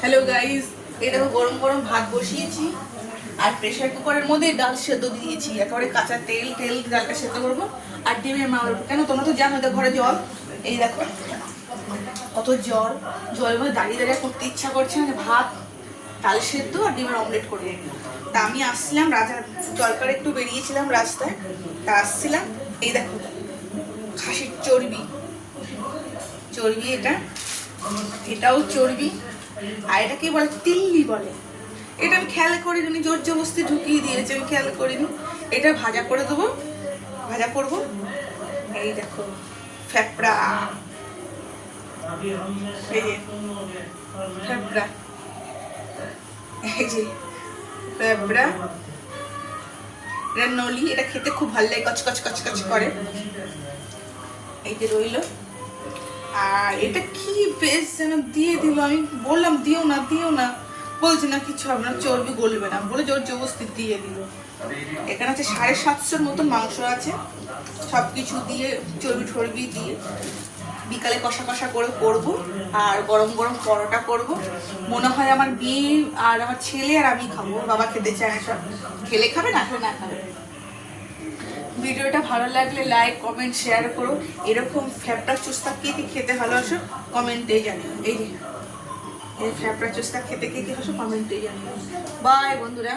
Hello guys, এই দেখো গরম গরম ভাত বসিয়েছি আর প্রেসার কুকারের মধ্যে ডাল সেদ্ধ দিয়েছি। একেবারে কাঁচা তেল তেল ডালটা সেদ্ধ করবো আর ডিমের মাংস। কেন তোমরা তো জানো তো ঘরে জল, এই দেখো কত জল, জলের মধ্যে দাঁড়িয়ে দাঁড়িয়ে করতে ইচ্ছা করছে না। ভাত ডাল সেদ্ধ আর ডিমের অমলেট করবো। তা আমি আসছিলাম রাজা দরকার একটু বেরিয়েছিলাম রাস্তায়, তা আসছিলাম এই দেখো খাসির চর্বি, চর্বি এটাও চর্বি। আর এটা কি বলে, তিল্লি বলে। এটা আমি খেয়াল করিনি, জোর জবস্তি ঢুকিয়ে দিয়েছে, আমি খেয়াল করিনি। এটা ভাজা করে দেবো, ভাজা করবো। এই দেখো ফ্যাপড়া, এই যে ফ্যাপড়া, এই যে ফ্যাপড়া, এটা নলি। এটা খেতে খুব ভালো লাগে, কচকচ কচকচ করে। এই যে রইলো। আর এটা কি বেশ যেন দিয়ে দিল, আমি বললাম দিও না দিও না, বলছে না কিছু হবে না, চর্বি গলবে না বলে জোর জবস্তি দিয়ে দিল। এখানে আছে 750 মতন মাংস আছে, সব কিছু দিয়ে চর্বি ঠর্বি দিয়ে বিকালে কষা কষা করে করবো। আর গরম গরম পরোটা করব। মনে হয় আমার মেয়ে আর আমার ছেলে আর আমি খাবো, বাবা খেতে চায় না, সব খেলে খাবে না খেলে না খাবে। ভিডিওটা ভালো লাগলে লাইক কমেন্ট শেয়ার করো। এরকম ফ্যাপড়া চুস্তা কে কে খেতে ভালোবাসো কমেন্টে জানিও। এই যে এই ফ্যাপড়া চুস্তা খেতে কে কে ভালোবাসো কমেন্টে জানিও। বাই বন্ধুরা।